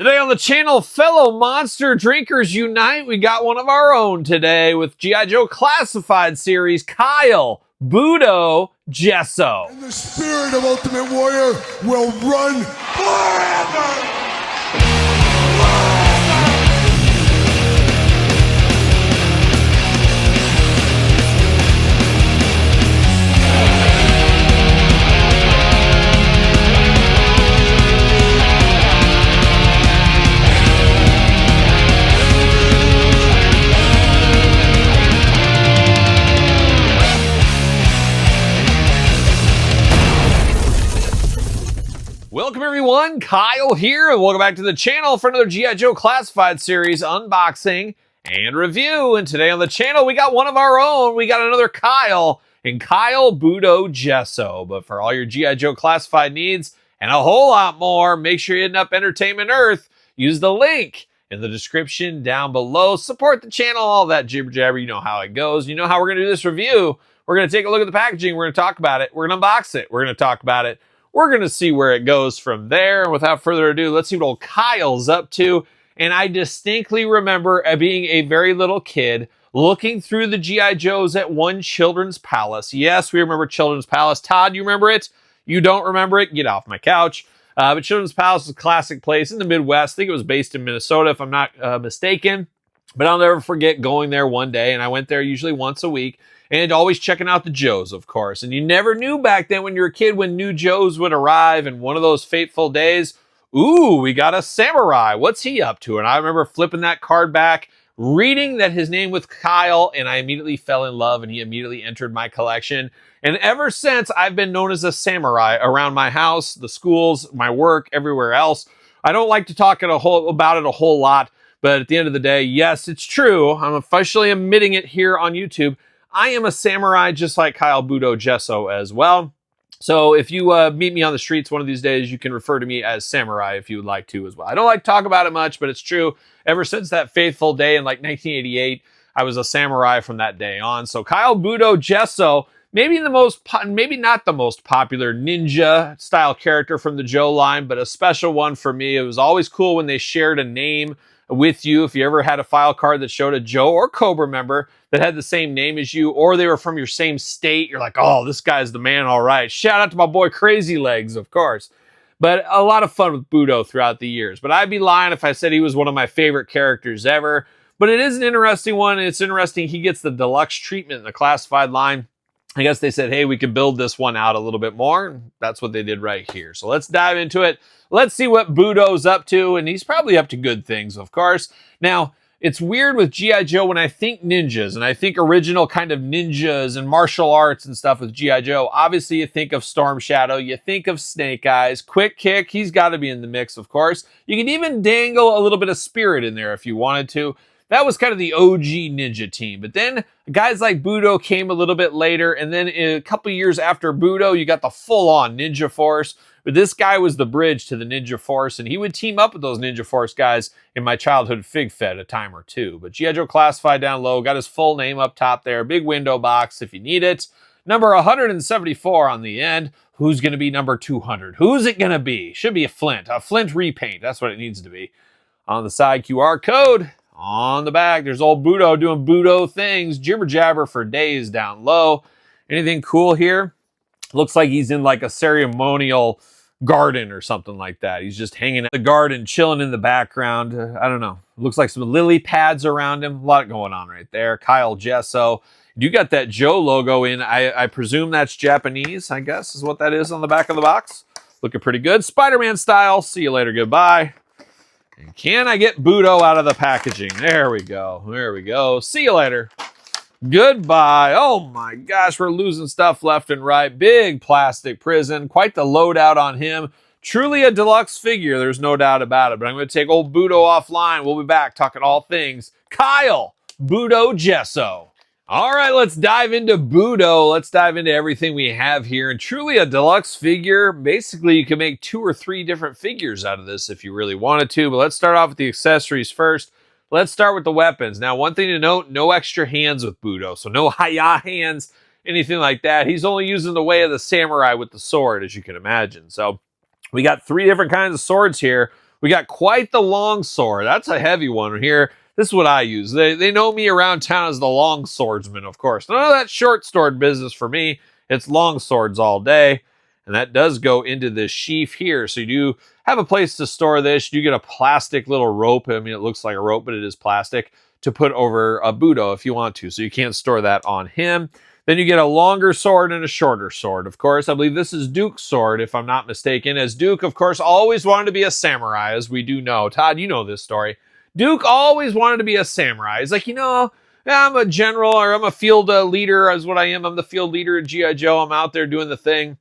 Today on the channel, fellow monster drinkers unite. We got one of our own today with G.I. Joe Classified series, Kyle Budo Gesso. And the spirit of Ultimate Warrior will run forever! Welcome everyone, Kyle here, and welcome back to the channel for another G.I. Joe Classified series unboxing and review. And today on the channel, we got one of our own. We got another Kyle, and Kyle Budo Gesso. But for all your G.I. Joe Classified needs and a whole lot more, make sure you're hitting up Entertainment Earth. Use the link in the description down below. Support the channel, all that jibber jabber. You know how it goes. You know how we're going to do this review. We're going to take a look at the packaging. We're going to talk about it. We're going to unbox it. We're going to talk about it. We're going to see where it goes from there. And without further ado, let's see what old Kyle's up to. And I distinctly remember being a very little kid looking through the G.I. Joes at one Children's Palace. Yes, we remember Children's Palace. Todd, you remember it? You don't remember it? Get off my couch. But Children's Palace is a classic place in the Midwest. I think it was based in Minnesota, if I'm not mistaken. But I'll never forget going there one day. And I went there usually once a week. And always checking out the Joes, of course. And you never knew back then when you were a kid when new Joes would arrive. And one of those fateful days, ooh, we got a samurai. What's he up to? And I remember flipping that card back, reading that his name was Kyle, and I immediately fell in love, and he immediately entered my collection. And ever since, I've been known as a samurai around my house, the schools, my work, everywhere else. I don't like to talk about it a whole lot, but at the end of the day, yes, it's true. I'm officially admitting it here on YouTube. I am a samurai just like Kyle Budo Gesso as well. So if you meet me on the streets one of these days, you can refer to me as samurai if you would like to as well. I don't like to talk about it much, but it's true. Ever since that fateful day in like 1988, I was a samurai from that day on. So Kyle Budo Gesso, maybe not the most popular ninja style character from the Joe line, but a special one for me. It was always cool when they shared a name with you. If you ever had a file card that showed a Joe or Cobra member that had the same name as you, or they were from your same state, you're like, oh, this guy's the man, all right. Shout out to my boy Crazy Legs, of course. But a lot of fun with Budo throughout the years. But I'd be lying if I said he was one of my favorite characters ever. But it is an interesting one, and it's interesting he gets the deluxe treatment in the classified line. I guess they said, hey, we could build this one out a little bit more. That's what they did right here. So let's dive into it. Let's see what Budo's up to, and he's probably up to good things, of course. Now, it's weird with G.I. Joe when I think ninjas, and I think original kind of ninjas and martial arts and stuff with G.I. Joe. Obviously, you think of Storm Shadow, you think of Snake Eyes, Quick Kick, he's got to be in the mix, of course. You can even dangle a little bit of Spirit in there if you wanted to. That was kind of the OG ninja team. But then guys like Budo came a little bit later. And then a couple years after Budo, you got the full-on Ninja Force. But this guy was the bridge to the Ninja Force. And he would team up with those Ninja Force guys in my childhood Fig Fed a time or two. But G.I. Joe Classified down low. Got his full name up top there. Big window box if you need it. Number 174 on the end. Who's going to be number 200? Who's it going to be? Should be a Flint. A Flint repaint. That's what it needs to be. On the side, QR code. On the back, there's old Budo doing Budo things, jibber jabber for days down low. Anything cool here? Looks like he's in like a ceremonial garden or something like that. He's just hanging in the garden, chilling in the background. I don't know. Looks like some lily pads around him. A lot going on right there. Kyle Gesso. You got that Joe logo in. I presume that's Japanese, I guess, is what that is on the back of the box. Looking pretty good. Spider-Man style. See you later. Goodbye. And can I get Budo out of the packaging? There we go. There we go. See you later. Goodbye. Oh my gosh, we're losing stuff left and right. Big plastic prison. Quite the loadout on him. Truly a deluxe figure. There's no doubt about it. But I'm going to take old Budo offline. We'll be back talking all things Kyle Budo Gesso. All right, let's dive into Budo. Let's dive into everything we have here. And truly a deluxe figure. Basically, you can make 2 or 3 different figures out of this if you really wanted to. But let's start off with the accessories first. Let's start with the weapons. Now, one thing to note, no extra hands with Budo. So no hi-ya hands, anything like that. He's only using the way of the samurai with the sword, as you can imagine. So we got 3 different kinds of swords here. We got quite the long sword. That's a heavy one here. This is what I use. They know me around town as the long swordsman, of course. None of that short sword business for me. It's long swords all day. And that does go into this sheath here. So you do have a place to store this. You get a plastic little rope. I mean, it looks like a rope, but it is plastic to put over a Budo if you want to. So you can't store that on him. Then you get a longer sword and a shorter sword. Of course, I believe this is Duke's sword, if I'm not mistaken. As Duke, of course, always wanted to be a samurai, as we do know. Todd, you know this story. Duke always wanted to be a samurai. He's like, I'm a general, or I'm a field leader, is what I am. I'm the field leader at G.I. Joe. I'm out there doing the thing.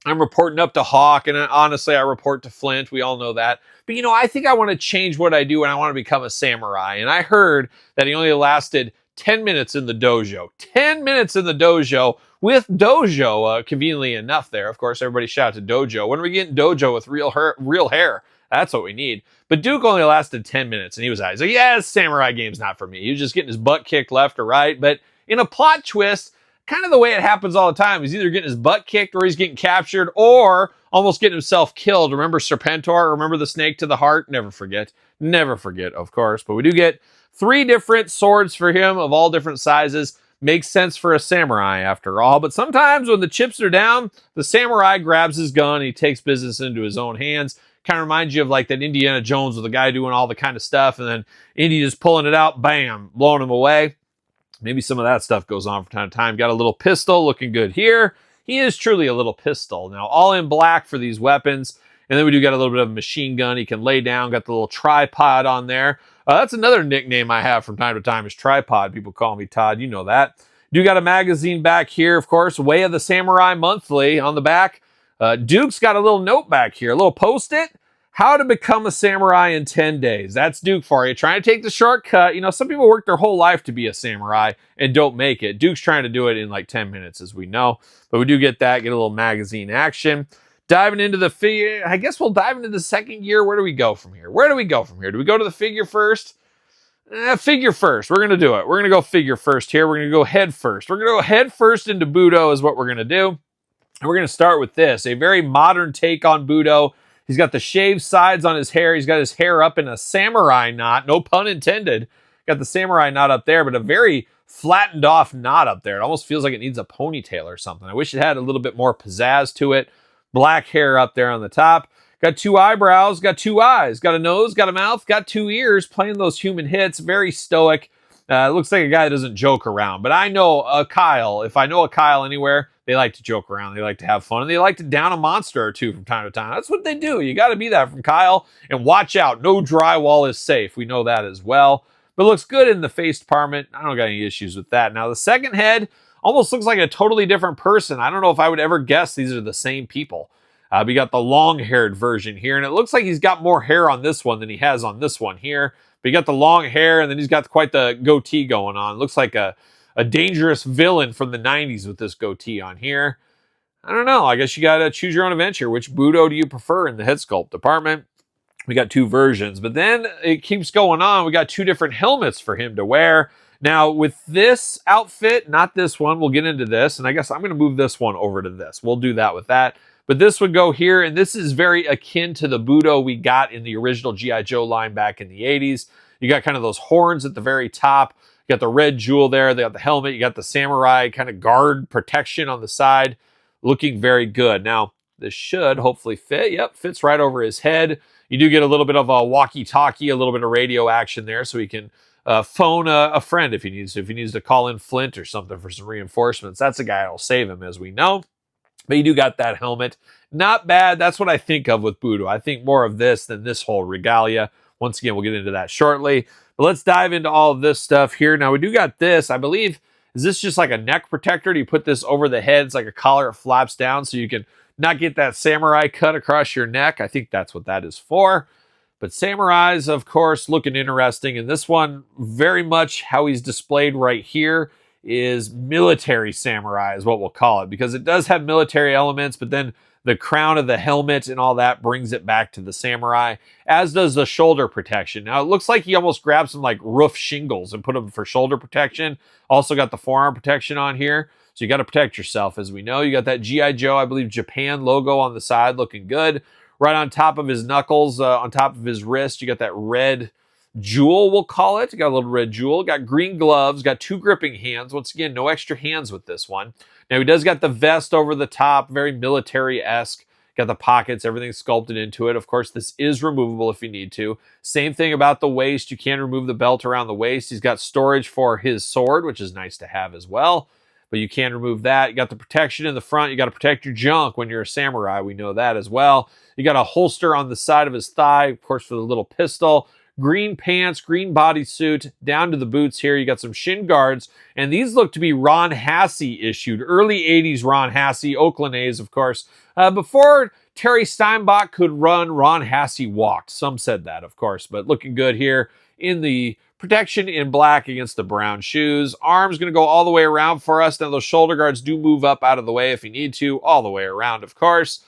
I'm reporting up to Hawk, and honestly, I report to Flint. We all know that. But, I think I want to change what I do, and I want to become a samurai. And I heard that he only lasted 10 minutes in the dojo. 10 minutes in the dojo with dojo, conveniently enough there. Of course, everybody shout out to dojo. When are we getting dojo with real hair? That's what we need. But Duke only lasted 10 minutes, and he was out. He's like, yeah, this samurai game's not for me. He was just getting his butt kicked left or right. But in a plot twist, kind of the way it happens all the time, he's either getting his butt kicked or he's getting captured or almost getting himself killed. Remember Serpentor? Remember the snake to the heart? Never forget. Never forget, of course. But we do get 3 different swords for him of all different sizes. Makes sense for a samurai after all. But sometimes when the chips are down, the samurai grabs his gun and he takes business into his own hands. Kind of reminds you of like that Indiana Jones with the guy doing all the kind of stuff and then Indy just pulling it out, bam, blowing him away. Maybe some of that stuff goes on from time to time. Got a little pistol looking good here. He is truly a little pistol. Now, all in black for these weapons. And then we do got a little bit of a machine gun he can lay down. Got the little tripod on there. That's another nickname I have from time to time is tripod. People call me Todd. You know that. Do got a magazine back here, of course. Way of the Samurai Monthly on the back. Duke's got a little note back here. A little post-it. How to become a samurai in 10 days. That's Duke for you. Trying to take the shortcut. Some people work their whole life to be a samurai and don't make it. Duke's trying to do it in like 10 minutes, as we know. But we do get that. Get a little magazine action. Diving into the figure. I guess we'll dive into the second gear. Where do we go from here? Do we go to the figure first? Figure first. We're going to do it. We're going to go figure first here. We're going to go head first. We're going to go head first into Budo is what we're going to do. And we're going to start with this. A very modern take on Budo. He's got the shaved sides on his hair. He's got his hair up in a samurai knot. No pun intended. Got the samurai knot up there, but a very flattened off knot up there. It almost feels like it needs a ponytail or something. I wish it had a little bit more pizzazz to it. Black hair up there on the top. Got 2 eyebrows, got 2 eyes, got a nose, got a mouth, got 2 ears, playing those human hits. Very stoic. Looks like a guy that doesn't joke around. But I know a Kyle. If I know a Kyle anywhere, they like to joke around. They like to have fun. And they like to down a monster or two from time to time. That's what they do. You got to be that from Kyle. And watch out. No drywall is safe. We know that as well. But looks good in the face department. I don't got any issues with that. Now, the second head almost looks like a totally different person. I don't know if I would ever guess these are the same people. We got the long-haired version here. And it looks like he's got more hair on this one than he has on this one here. But he got the long hair, and then he's got quite the goatee going on. Looks like a dangerous villain from the 90s with this goatee on here. I don't know. I guess you got to choose your own adventure. Which Budo do you prefer in the head sculpt department? We got 2 versions. But then it keeps going on. We got 2 different helmets for him to wear. Now, with this outfit, not this one, we'll get into this. And I guess I'm going to move this one over to this. We'll do that with that. But this would go here, and this is very akin to the Budo we got in the original G.I. Joe line back in the 80s. You got kind of those horns at the very top. You got the red jewel there. They got the helmet. You got the samurai kind of guard protection on the side. Looking very good. Now, this should hopefully fit. Yep, fits right over his head. You do get a little bit of a walkie-talkie, a little bit of radio action there, so he can phone a friend if he needs to. If he needs to call in Flint or something for some reinforcements, that's a guy that'll save him, as we know. But you do got that helmet. Not bad. That's what I think of with Budo. I think more of this than this whole regalia. Once again, we'll get into that shortly. But let's dive into all of this stuff here. Now, we do got this. I believe, is this just like a neck protector? Do you put this over the head? It's like a collar. It flaps down so you can not get that samurai cut across your neck. I think that's what that is for. But samurais, of course, looking interesting. And this one, very much how he's displayed right here, is military samurai is what we'll call it, because it does have military elements, but then the crown of the helmet and all that brings it back to the samurai, as does the shoulder protection. Now, it looks like he almost grabbed some like roof shingles and put them for shoulder protection. Also got the forearm protection on here. So you got to protect yourself, as we know. You got that G.I. Joe, I believe, Japan logo on the side looking good. Right on top of his knuckles, on top of his wrist, you got that red jewel, we'll call it. You got a little red jewel. Got green gloves. Got 2 gripping hands. Once again, no extra hands with this one. Now, he does got the vest over the top, very military-esque. Got the pockets, everything sculpted into it. Of course, this is removable if you need to. Same thing about the waist. You can remove the belt around the waist. He's got storage for his sword, which is nice to have as well. But you can remove that. You got the protection in the front. You got to protect your junk when you're a samurai. We know that as well. You got a holster on the side of his thigh, of course, for the little pistol. Green pants, green bodysuit, down to the boots here. You got some shin guards, and these look to be Ron Hassey issued. Early 80s Ron Hassey, Oakland of course. Before Terry Steinbach could run, Ron Hassey walked. Some said that, of course, but looking good here in the protection in black against the brown shoes. Arms going to go all the way around for us. Now, those shoulder guards do move up out of the way if you need to, all the way around, of course.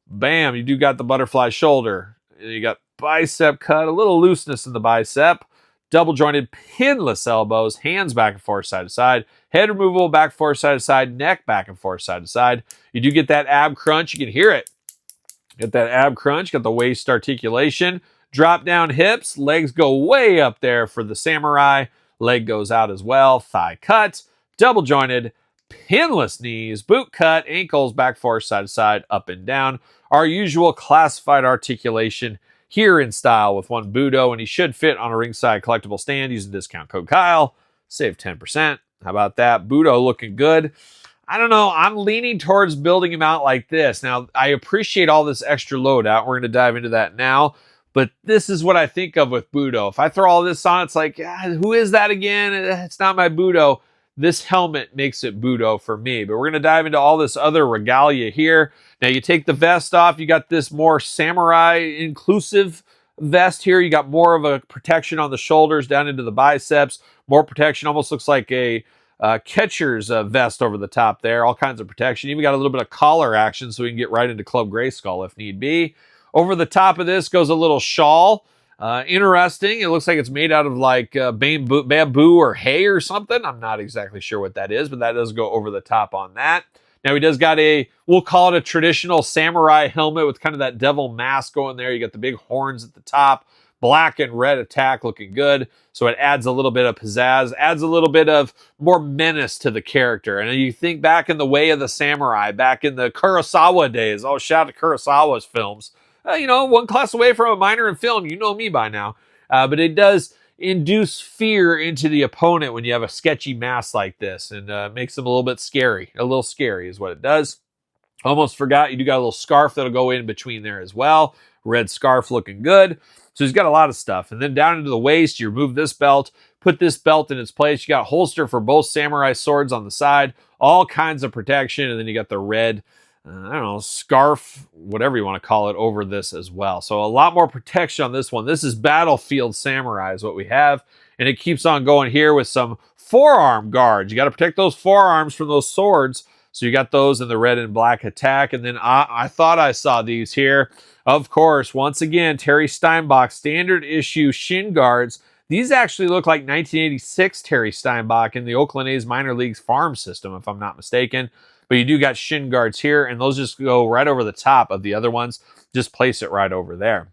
Bam, you do got the butterfly shoulder. You got bicep cut, a little looseness in the bicep, double jointed pinless elbows, hands back and forth side to side, head removable back and forth side to side, neck back and forth side to side. You do get that ab crunch, you can hear it. Get that ab crunch, got the waist articulation, drop down hips, legs go way up there for the samurai, leg goes out as well, thigh cut, double jointed, pinless knees, boot cut, ankles back forth side to side, up and down. Our usual classified articulation here in style with one Budo, and he should fit on a ringside collectible stand using discount code Kyle. Save 10%. How about that? Budo looking good. I don't know. I'm leaning towards building him out like this. Now, I appreciate all this extra loadout. We're going to dive into that now. But this is what I think of with Budo. If I throw all this on, it's like, who is that again? It's not my Budo. This helmet makes it Budo for me. But we're going to dive into all this other regalia here. Now, you take the vest off. You got this more samurai-inclusive vest here. You got more of a protection on the shoulders down into the biceps. More protection. Almost looks like a catcher's vest over the top there. All kinds of protection. Even got a little bit of collar action so we can get right into Club Grayskull if need be. Over the top of this goes a little shawl. Interesting. It looks like it's made out of like bamboo or hay or something. I'm not exactly sure what that is, but that does go over the top on that. Now he does got we'll call it a traditional samurai helmet with kind of that devil mask going there. You got the big horns at the top, black and red attack looking good. So it adds a little bit of pizzazz, adds a little bit of more menace to the character. And you think back in the Way of the Samurai, back in the Kurosawa days. Oh, shout out to Kurosawa's films. One class away from a minor in film. You know me by now. But it does induce fear into the opponent when you have a sketchy mask like this, and makes them a little bit scary. A little scary is what it does. Almost forgot, you do got a little scarf that'll go in between there as well. Red scarf looking good. So he's got a lot of stuff. And then down into the waist, you remove this belt, put this belt in its place. You got a holster for both samurai swords on the side, all kinds of protection. And then you got the red scarf, whatever you want to call it, over this as well. So a lot more protection on this one. This is Battlefield Samurai is what we have. And it keeps on going here with some forearm guards. You got to protect those forearms from those swords. So you got those in the red and black attack. And then I thought I saw these here. Of course, once again, Terry Steinbach standard issue shin guards. These actually look like 1986 Terry Steinbach in the Oakland A's minor leagues farm system, if I'm not mistaken. But you do got shin guards here, and those just go right over the top of the other ones. Just place it right over there.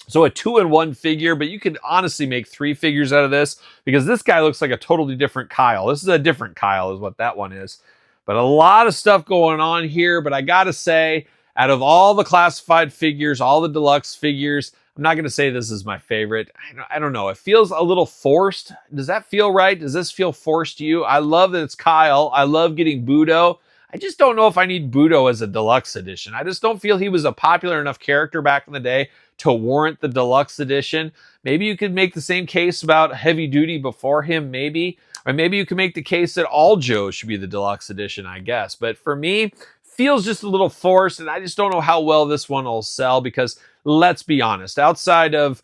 So a 2-in-1 figure, but you could honestly make 3 figures out of this because this guy looks like a totally different Kyle. This is a different Kyle is what that one is. But a lot of stuff going on here, but I gotta say, out of all the classified figures, all the deluxe figures, I'm not going to say this is my favorite. I don't know. It feels a little forced. Does that feel right? Does this feel forced to you? I love that it's Kyle. I love getting Budo. I just don't know if I need Budo as a deluxe edition. I just don't feel he was a popular enough character back in the day to warrant the deluxe edition. Maybe you could make the same case about Heavy Duty before him, maybe. Or maybe you can make the case that all Joes should be the deluxe edition, I guess. But for me, feels just a little forced, and I just don't know how well this one will sell because, let's be honest, outside of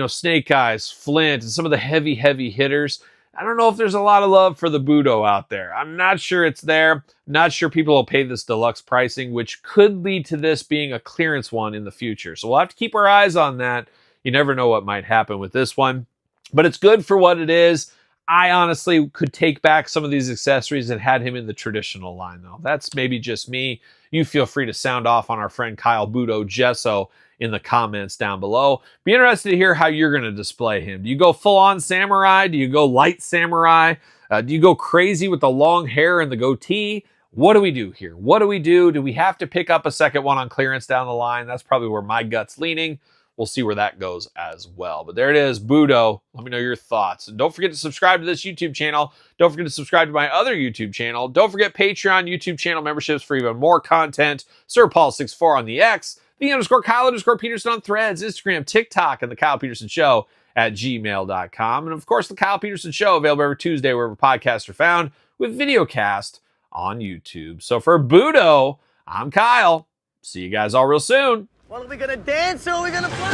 Snake Eyes, Flint, and some of the heavy hitters, I don't know if there's a lot of love for the Budo out there. I'm not sure it's there. Not sure people will pay this deluxe pricing, which could lead to this being a clearance one in the future. So we'll have to keep our eyes on that. You never know what might happen with this one, but it's good for what it is. I honestly could take back some of these accessories and had him in the traditional line, though. That's maybe just me. You feel free to sound off on our friend Kyle Budo Gesso in the comments down below. Be interested to hear how you're going to display him. Do you go full-on samurai? Do you go light samurai? Do you go crazy with the long hair and the goatee? What do we do here? What do we do? Do we have to pick up a second one on clearance down the line? That's probably where my gut's leaning. We'll see where that goes as well. But there it is, Budo. Let me know your thoughts. And don't forget to subscribe to this YouTube channel. Don't forget to subscribe to my other YouTube channel. Don't forget Patreon, YouTube channel memberships for even more content. Sir Paul64 on the X, _Kyle_Peterson on Threads, Instagram, TikTok, and TheKylePetersonShow at gmail.com. And of course, The Kyle Peterson Show, available every Tuesday wherever podcasts are found, with videocast on YouTube. So for Budo, I'm Kyle. See you guys all real soon. Well, are we gonna dance or are we gonna play?